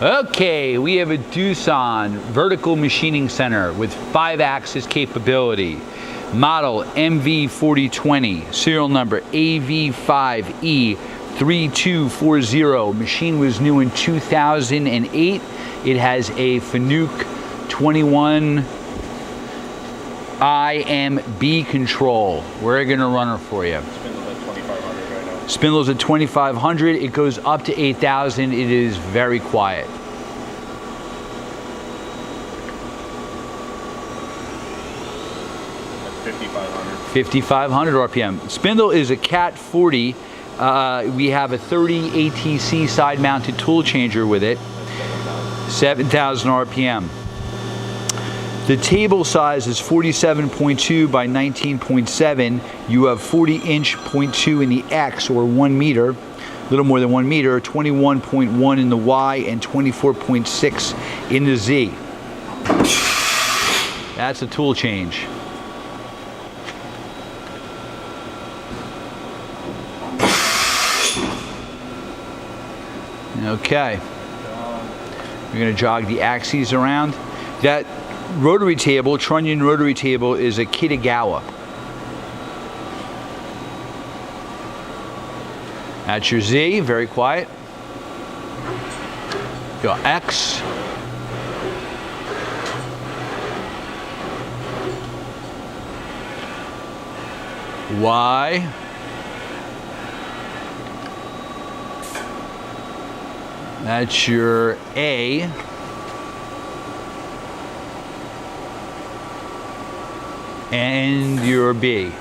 Okay, we have a Doosan vertical machining center with 5-axis capability. Model Mv4020, serial number AV5E3240. Machine was new in 2008. It has a Fanuc 21 IMB control. We're gonna run her for you. Spindle's at 2500. It goes up to 8000. It is very quiet. At 5500. 5500 RPM. Spindle is a Cat 40. We have a 30 ATC side mounted tool changer with it. 7000 RPM. The table size is 47.2 by 19.7. You have 40-inch 0.2 in the X, or 1 meter, a little more than 1 meter, 21.1 in the Y, and 24.6 in the Z. That's a tool change. Okay. We're going to jog the axes around. That rotary table, trunnion rotary table, is a Kitagawa. That's your Z, very quiet. Your X. Y. That's your A. And your B.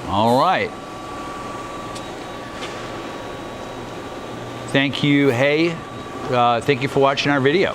All right. Thank you. Hey, thank you for watching our video.